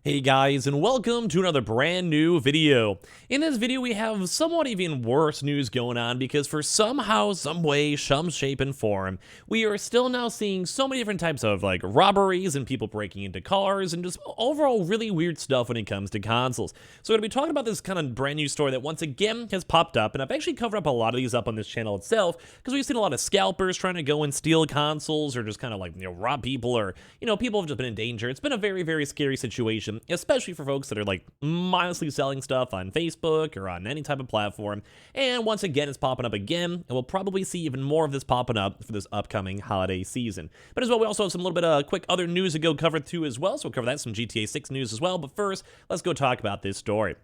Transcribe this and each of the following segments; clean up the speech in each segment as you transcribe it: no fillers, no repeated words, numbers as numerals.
Hey guys, and welcome to another brand new video. In this video, we have somewhat even worse news going on because for somehow, some way, some shape and form, we are still now seeing so many different types of robberies and people breaking into cars and just overall really weird stuff when it comes to consoles. So we're going to be talking about this kind of brand new story that once again has popped up, and I've actually covered up a lot of these up on this channel itself because we've seen a lot of scalpers trying to go and steal consoles or just kind of rob people, or people have just been in danger. It's been a very, very scary situation, especially for folks that are mindlessly selling stuff on Facebook or on any type of platform. And once again, it's popping up again, and we'll probably see even more of this popping up for this upcoming holiday season. But as well, we also have some little bit of quick other news to go cover too as well, so we'll cover that, some GTA 6 news as well. But first, let's go talk about this story.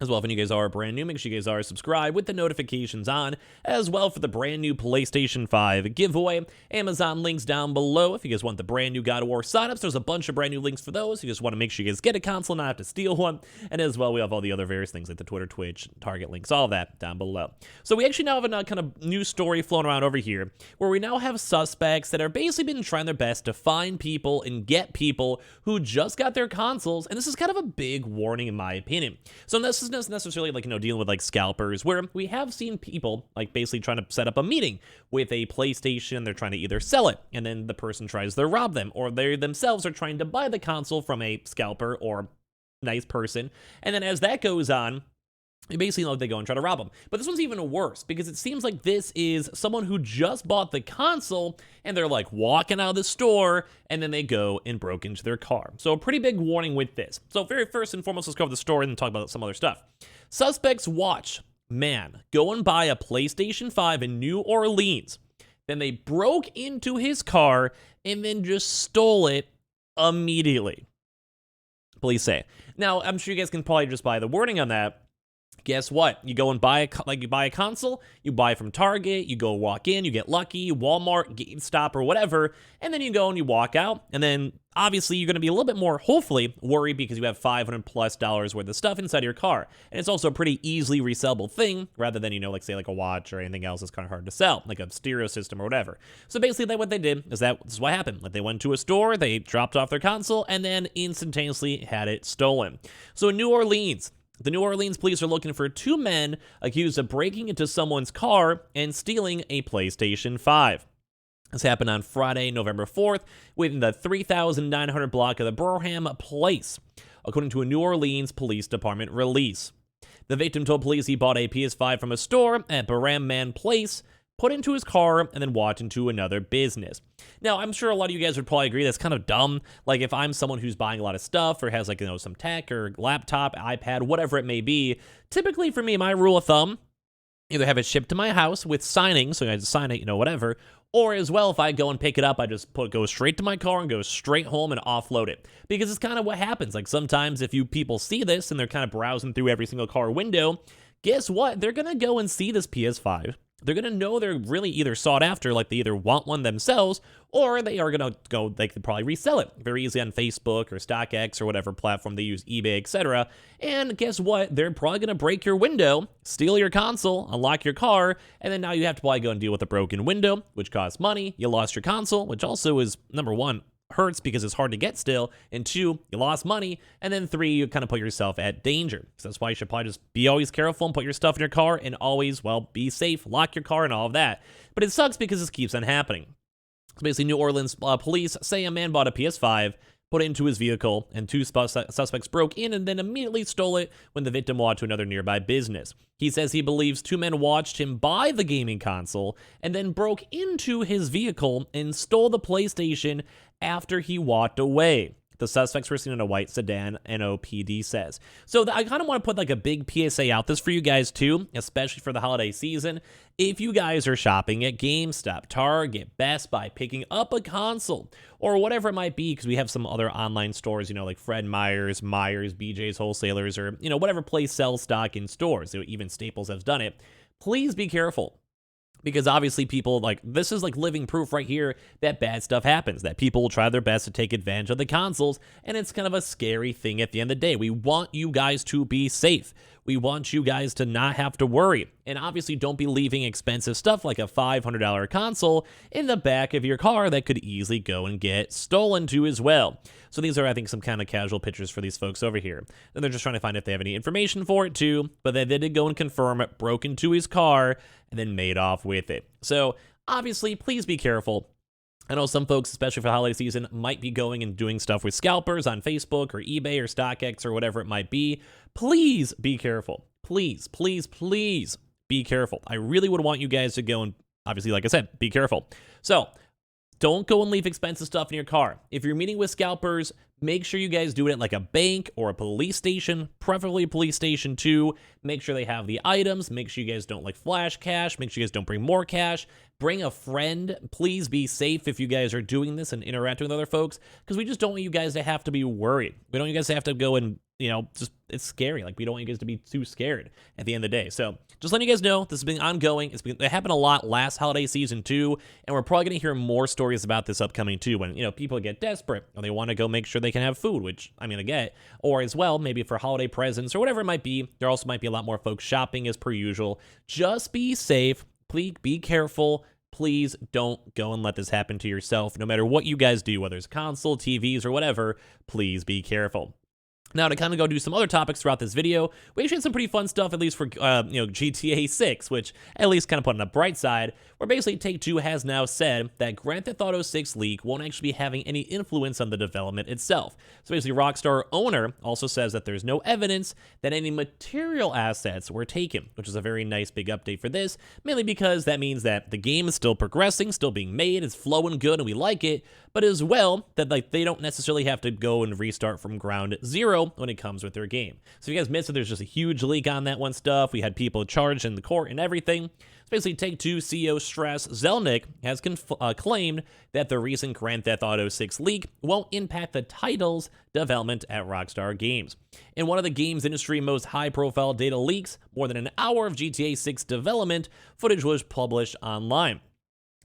As well, if any of you guys are brand new, make sure you guys are subscribed with the notifications on. As well, for the brand new PlayStation 5 giveaway, Amazon links down below. If you guys want the brand new God of War signups, there's a bunch of brand new links for those. You just want to make sure you guys get a console, not have to steal one. And as well, we have all the other various things like the Twitter, Twitch, Target links, all of that down below. So we actually now have a kind of new story flowing around over here, where we now have suspects that are basically been trying their best to find people and get people who just got their consoles. And this is kind of a big warning in my opinion. So this isn't necessarily dealing with scalpers, where we have seen people basically trying to set up a meeting with a PlayStation. They're trying to either sell it, and then the person tries to rob them, or they themselves are trying to buy the console from a scalper or nice person, and then as that goes on, basically they go and try to rob them. But this one's even worse because it seems like this is someone who just bought the console and they're walking out of the store, and then they go and broke into their car. So a pretty big warning with this. So very first and foremost, let's cover the story and then talk about some other stuff. Suspects watch man go and buy a PlayStation 5 in New Orleans. Then they broke into his car and then just stole it immediately, police say. Now, I'm sure you guys can probably just buy the wording on that. Guess what? You go and buy a console, you buy from Target, you go walk in, you get lucky, Walmart, GameStop, or whatever, and then you go and you walk out, and then obviously you're going to be a little bit more, hopefully, worried because you have $500+ worth of stuff inside your car. And it's also a pretty easily resellable thing, rather than, say a watch or anything else that's kind of hard to sell, like a stereo system or whatever. So basically what they did is this is what happened. They went to a store, they dropped off their console, and then instantaneously had it stolen. So in New Orleans, the New Orleans police are looking for two men accused of breaking into someone's car and stealing a PlayStation 5. This happened on Friday, November 4th, within the 3,900 block of the Brougham Place, according to a New Orleans Police Department release. The victim told police he bought a PS5 from a store at Brougham Place, put into his car, and then walked into another business. Now, I'm sure a lot of you guys would probably agree that's kind of dumb. If I'm someone who's buying a lot of stuff or has some tech or laptop, iPad, whatever it may be, typically for me, my rule of thumb, either have it shipped to my house with signing, so I just sign it, whatever, or as well, if I go and pick it up, I just go straight to my car and go straight home and offload it. Because it's kind of what happens. Sometimes if people see this and they're kind of browsing through every single car window, guess what? They're going to go and see this PS5. They're going to know they're really either sought after, they either want one themselves, or they are going to go, they could probably resell it very easily on Facebook or StockX or whatever platform they use, eBay, etc. And guess what? They're probably going to break your window, steal your console, unlock your car, and then now you have to probably go and deal with a broken window, which costs money. You lost your console, which also is, number one, hurts because it's hard to get still, and two, you lost money, and then three, you kind of put yourself at danger. So that's why you should probably just be always careful and put your stuff in your car and always, be safe, lock your car and all of that. But it sucks because this keeps on happening. So basically, New Orleans police say a man bought a PS5, put it into his vehicle, and two suspects broke in and then immediately stole it when the victim walked to another nearby business. He says he believes two men watched him buy the gaming console and then broke into his vehicle and stole the PlayStation after he walked away. The suspects were seen in a white sedan, NOPD says. So I kind of want to put a big PSA out this for you guys too, especially for the holiday season. If you guys are shopping at GameStop, Target, Best Buy, picking up a console, or whatever it might be, because we have some other online stores, like Fred Meyer's, BJ's Wholesalers, or, whatever place sells stock in stores. Even Staples has done it. Please be careful. Because obviously people, this is living proof right here that bad stuff happens, that people will try their best to take advantage of the consoles, and it's kind of a scary thing at the end of the day. We want you guys to be safe. We want you guys to not have to worry. And obviously, don't be leaving expensive stuff like a $500 console in the back of your car that could easily go and get stolen too as well. So these are, I think, some kind of casual pictures for these folks over here. And they're just trying to find if they have any information for it too, but they did go and confirm it, broke into his car, and then made off with it. So obviously, please be careful. I know some folks, especially for the holiday season, might be going and doing stuff with scalpers on Facebook or eBay or StockX or whatever it might be. Please be careful. Please, please, please be careful. I really would want you guys to go and, obviously, like I said, be careful. So don't go and leave expensive stuff in your car. If you're meeting with scalpers, make sure you guys do it at like a bank or a police station, preferably a police station too. Make sure they have the items. Make sure you guys don't like flash cash. Make sure you guys don't bring more cash. Bring a friend. Please be safe if you guys are doing this and interacting with other folks, because we just don't want you guys to have to be worried. We don't want you guys to have to go and, just, it's scary. Like, we don't want you guys to be too scared at the end of the day. So just letting you guys know, this has been ongoing. It happened a lot last holiday season too, and we're probably going to hear more stories about this upcoming too, when, people get desperate or they want to go make sure they can have food, which I'm going to get, or as well, maybe for holiday presents or whatever it might be. There also might be a lot more folks shopping as per usual. Just be safe. Please be careful. Please don't go and let this happen to yourself. No matter what you guys do, whether it's console, TVs, or whatever, please be careful. Now, to kind of go do some other topics throughout this video, we actually had some pretty fun stuff, at least for, GTA 6, which at least kind of put on a bright side, where basically Take-Two has now said that Grand Theft Auto 6 leak won't actually be having any influence on the development itself. So basically, Rockstar owner also says that there's no evidence that any material assets were taken, which is a very nice big update for this, mainly because that means that the game is still progressing, still being made, it's flowing good, and we like it, but as well, that they don't necessarily have to go and restart from ground zero when it comes with their game. So if you guys missed it, there's just a huge leak on that one stuff. We had people charged in the court and everything. So basically, Take-Two CEO Strauss Zelnick has claimed that the recent Grand Theft Auto 6 leak won't impact the title's development at Rockstar Games. In one of the games industry most high-profile data leaks, more than an hour of GTA 6 development footage was published online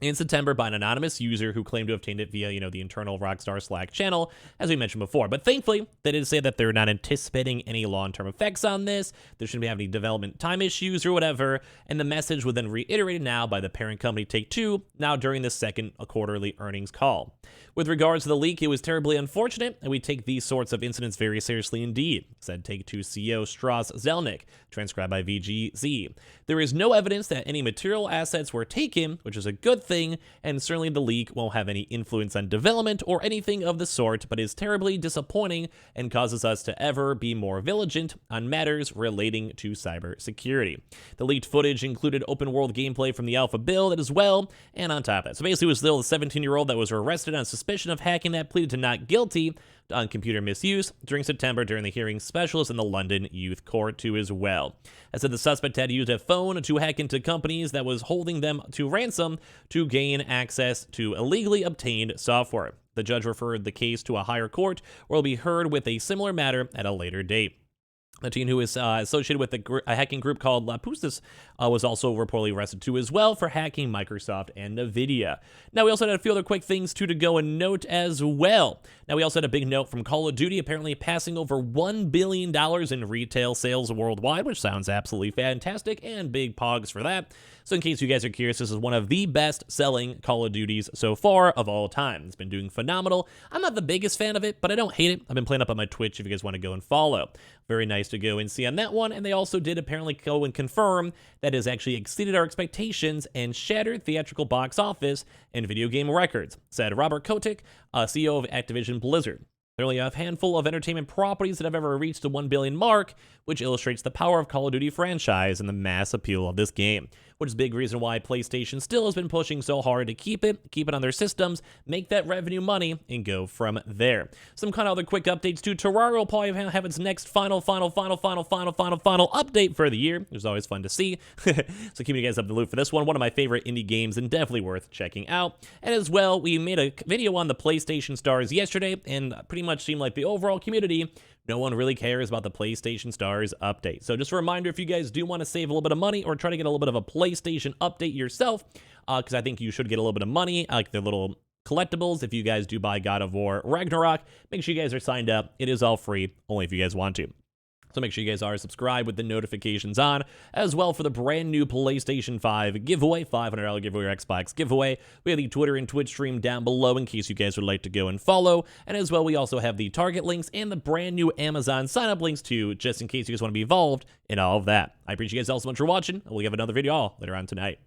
in September by an anonymous user who claimed to have obtained it via, the internal Rockstar Slack channel, as we mentioned before. But thankfully, they did say that they're not anticipating any long-term effects on this. There shouldn't be having any development time issues or whatever. And the message was then reiterated now by the parent company Take-Two, now during the second quarterly earnings call. With regards to the leak, it was terribly unfortunate, and we take these sorts of incidents very seriously indeed, said Take-Two CEO Strauss Zelnick, transcribed by VGZ. There is no evidence that any material assets were taken, which is a good thing, and certainly the leak won't have any influence on development or anything of the sort, but is terribly disappointing and causes us to ever be more vigilant on matters relating to cybersecurity. The leaked footage included open-world gameplay from the alpha build as well, and on top of that. So basically, it was still a 17-year-old that was arrested on suspicion of hacking that pleaded to not guilty on computer misuse during September during the hearing specialist in the London Youth Court too as well. As said, the suspect had used a phone to hack into companies that was holding them to ransom to gain access to illegally obtained software. The judge referred the case to a higher court where it will be heard with a similar matter at a later date. The teen who is associated with a hacking group called Lapustis was also reportedly arrested too as well for hacking Microsoft and Nvidia. Now, we also had a few other quick things too to go and note as well. Now, we also had a big note from Call of Duty apparently passing over $1 billion in retail sales worldwide, which sounds absolutely fantastic, and big pogs for that. So in case you guys are curious, this is one of the best-selling Call of Duties so far of all time. It's been doing phenomenal. I'm not the biggest fan of it, but I don't hate it. I've been playing up on my Twitch if you guys want to go and follow. Very nice to go and see on that one, and they also did apparently go and confirm that it has actually exceeded our expectations and shattered theatrical box office and video game records, said Robert Kotick, CEO of Activision Blizzard. There are only a handful of entertainment properties that have ever reached the 1 billion mark, which illustrates the power of Call of Duty franchise and the mass appeal of this game, which is a big reason why PlayStation still has been pushing so hard to keep it on their systems, make that revenue money, and go from there. Some kind of other quick updates too. Terraria will probably have its next final update for the year, which is always fun to see. So keep you guys up in the loop for this one. One of my favorite indie games and definitely worth checking out. And as well, we made a video on the PlayStation Stars yesterday, and pretty much seemed like the overall community, no one really cares about the PlayStation Stars update. So just a reminder, if you guys do want to save a little bit of money or try to get a little bit of a PlayStation update yourself, because I think you should get a little bit of money, like the little collectibles, if you guys do buy God of War Ragnarok, make sure you guys are signed up. It is all free, only if you guys want to. So make sure you guys are subscribed with the notifications on. As well, for the brand new PlayStation 5 giveaway, $500 giveaway or Xbox giveaway, we have the Twitter and Twitch stream down below in case you guys would like to go and follow. And as well, we also have the Target links and the brand new Amazon sign-up links too, just in case you guys want to be involved in all of that. I appreciate you guys all so much for watching, and we'll have another video all later on tonight.